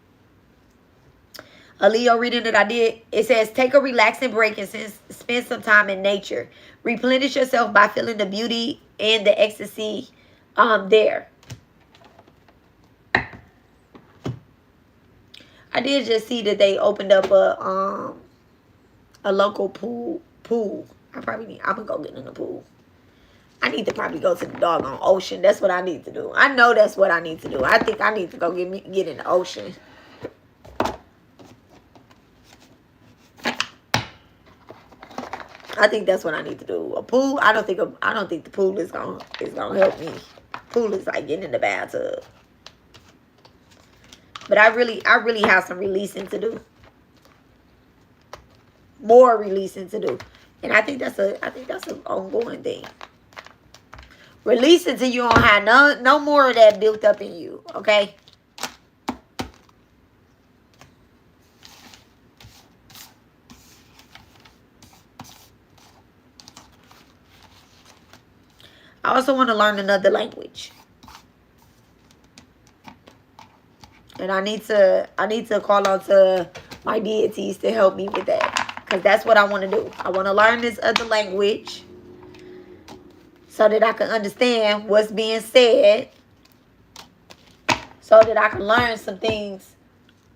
A Leo reading that I did. It says, take a relaxing break and spend some time in nature. Replenish yourself by feeling the beauty and the ecstasy there. I did just see that they opened up a local pool. I'm gonna go get in the pool. I need to probably go to the doggone ocean. That's what I need to do. I know that's what I need to do. I think I need to go get in the ocean. I think that's what I need to do. A pool. I don't think the pool is gonna help me. Pool is like getting in the bathtub. But I really have some releasing to do. More releasing to do. And I think that's an ongoing thing. Release until you don't have no more of that built up in you. Okay? I also want to learn another language. And I need to call on to my deities to help me with that. Because that's what I want to do. I want to learn this other language so that I can understand what's being said. So that I can learn some things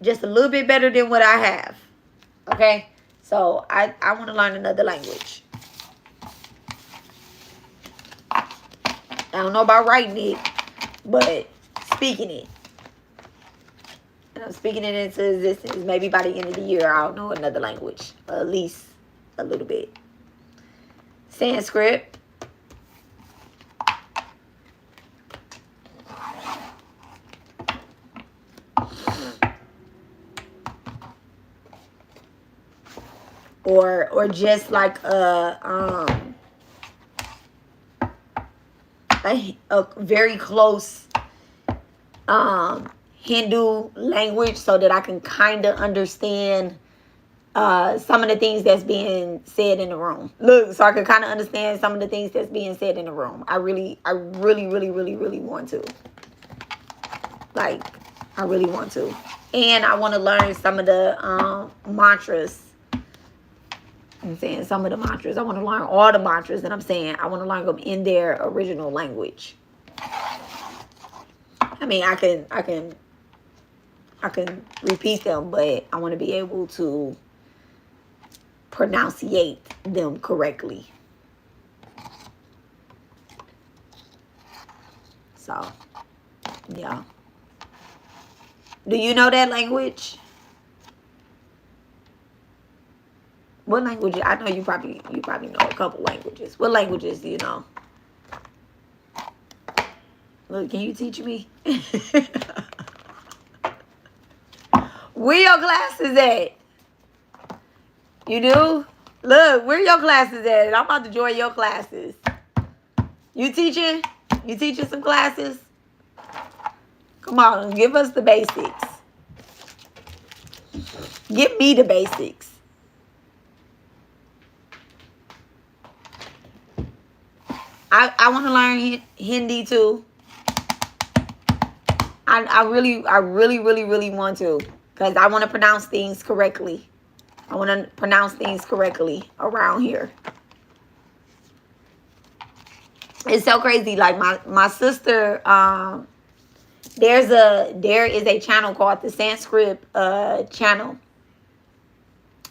just a little bit better than what I have. Okay? So I want to learn another language. I don't know about writing it, but speaking it. And I'm speaking it into existence. Maybe by the end of the year, I'll know another language. At least a little bit. Sanskrit. Or just like a very close Hindu language, so that I can kind of understand some of the things that's being said in the room. Look, so I can kind of understand some of the things that's being said in the room. I really want to. Like, I really want to. And I want to learn some of the mantras. I'm saying some of the mantras. I want to learn all the mantras that I'm saying. I want to learn them in their original language. I mean, I can repeat them, but I want to be able to pronunciate them correctly. So, yeah. Do you know that language? What language? I know you probably know a couple languages. What languages do you know? Look, can you teach me? Where your classes at? You do? Look, where your classes at? I'm about to join your classes. You teaching? You teaching some classes? Come on, give us the basics. Give me the basics. I want to learn Hindi too. I really want to, because I want to pronounce things correctly. I want to pronounce things correctly around here. It's so crazy. Like my sister, there is a channel called the Sanskrit channel,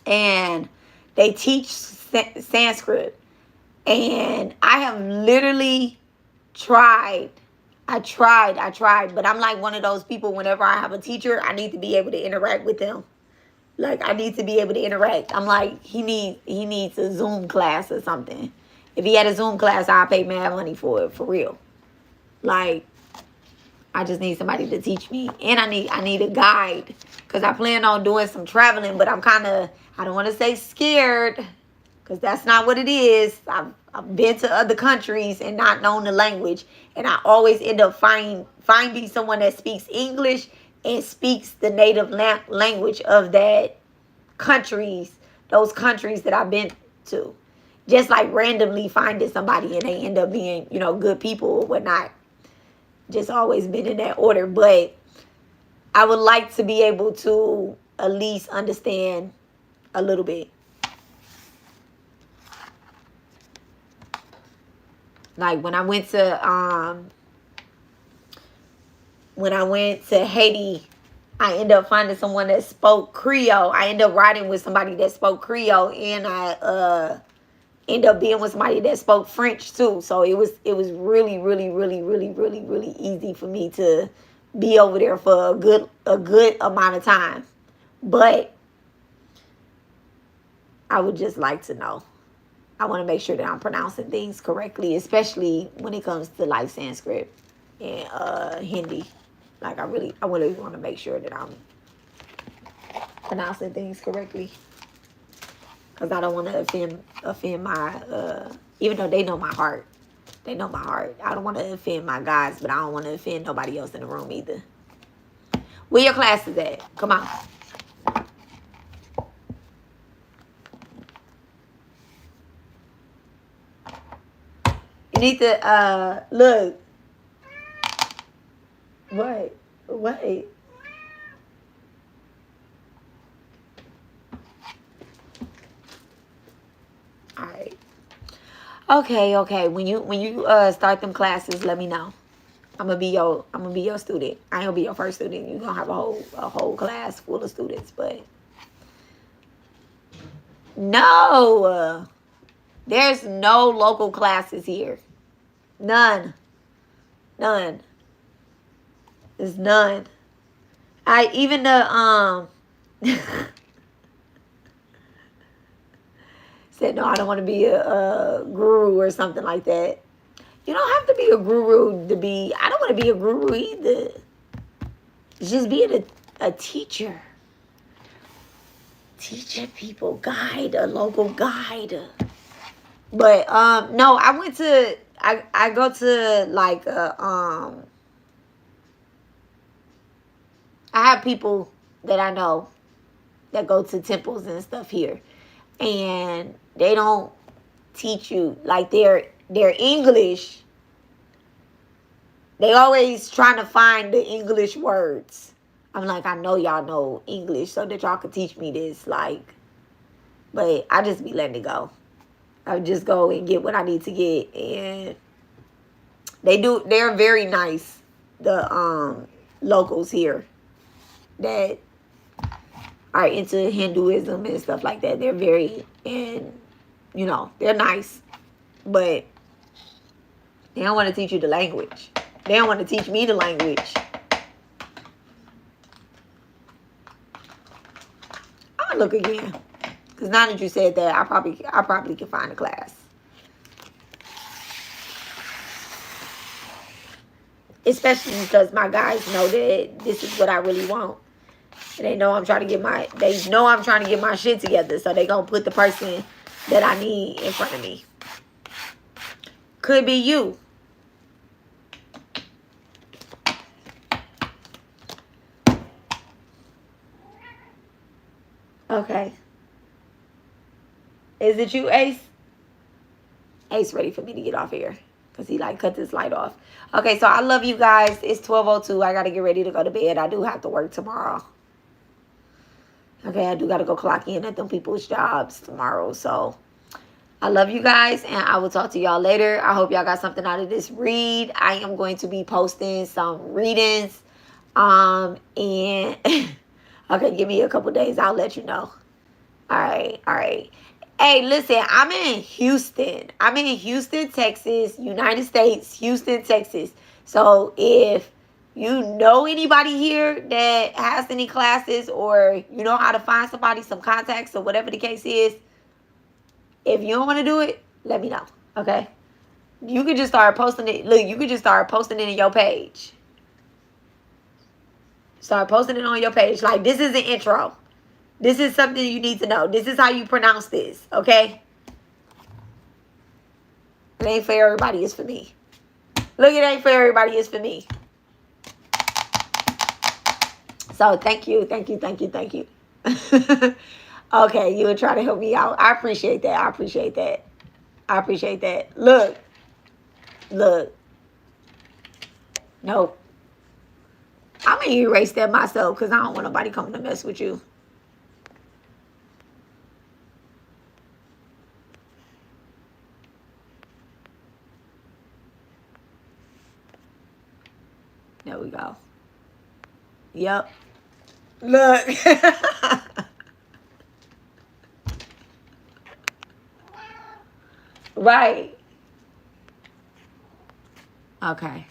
and they teach Sanskrit. And I have literally tried. I tried, but I'm like one of those people, whenever I have a teacher, I need to be able to interact with them. Like, I need to be able to interact. I'm like, he needs a Zoom class or something. If he had a Zoom class, I'd pay mad money for it, for real. Like, I just need somebody to teach me. And I need a guide, because I plan on doing some traveling, but I'm kind of, I don't want to say scared, because that's not what it is. I've been to other countries and not known the language. And I always end up finding someone that speaks English and speaks the native language of those countries that I've been to. Just like randomly finding somebody and they end up being, good people or whatnot. Just always been in that order. But I would like to be able to at least understand a little bit. Like when I went to Haiti, I ended up finding someone that spoke Creole. I ended up riding with somebody that spoke Creole, and I ended up being with somebody that spoke French too. So it was really easy for me to be over there for a good amount of time. But I would just like to know. I want to make sure that I'm pronouncing things correctly, especially when it comes to like Sanskrit and Hindi. Like I really want to make sure that I'm pronouncing things correctly, because I don't want to offend my even though they know my heart. They know my heart. I don't want to offend my guys, but I don't want to offend nobody else in the room either. Where your classes at? Come on. You need to look. Wait. All right. Okay. When you start them classes, let me know. I'm gonna be your student. I ain't gonna be your first student. You're gonna have a whole class full of students, but no. There's no local classes here. None. There's none. I even the said no, I don't want to be a guru or something like that. You don't have to be a guru to be. I don't want to be a guru either. Just being a teacher, teaching people, guide, a local guide. But no, I went to. I go to like I have people that I know that go to temples and stuff here, and they don't teach you like their English. They always trying to find the English words. I'm like, I know y'all know English so that y'all can teach me this, like, but I just be letting it go. I just go and get what I need to get, and they're very nice, the locals here that are into Hinduism and stuff like that. They're very, and they're nice, but they don't want to teach you the language. They don't want to teach me the language. I'm gonna look again, because now that you said that, I probably can find a class. Especially because my guys know that this is what I really want. And they know I'm trying to get my shit together. So they gonna put the person that I need in front of me. Could be you. Okay. Is it you, Ace? Ace ready for me to get off here, because he cut this light off. Okay, so I love you guys. It's 12:02. I got to get ready to go to bed. I do have to work tomorrow. Okay, I do got to go clock in at them people's jobs tomorrow. So I love you guys, and I will talk to y'all later. I hope y'all got something out of this read. I am going to be posting some readings. And okay, give me a couple days. I'll let you know. All right. Hey, listen, I'm in Houston. Texas, United States, Houston, Texas. So if you know anybody here that has any classes, or you know how to find somebody, some contacts, or whatever the case is, if you don't want to do it, let me know, okay? You can just start posting it. Look, you can just start posting it in your page. Start posting it on your page. Like, this is an intro. This is something you need to know. This is how you pronounce this, okay? It ain't for everybody. It's for me. Look, it ain't for everybody. It's for me. So, thank you. Okay, you would try to help me out. I appreciate that. Look. Nope. I'm going to erase that myself, because I don't want nobody coming to mess with you. There we go. Yep. Look. Right. Okay.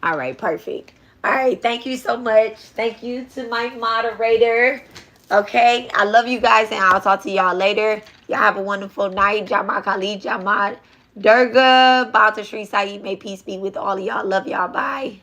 All right, perfect. All right, thank you so much. Thank you to my moderator. Okay, I love you guys, and I'll talk to y'all later. Y'all have a wonderful night. Jama Kali, Jama Durga, Bata Shri Sai. May peace be with all of y'all. Love y'all. Bye.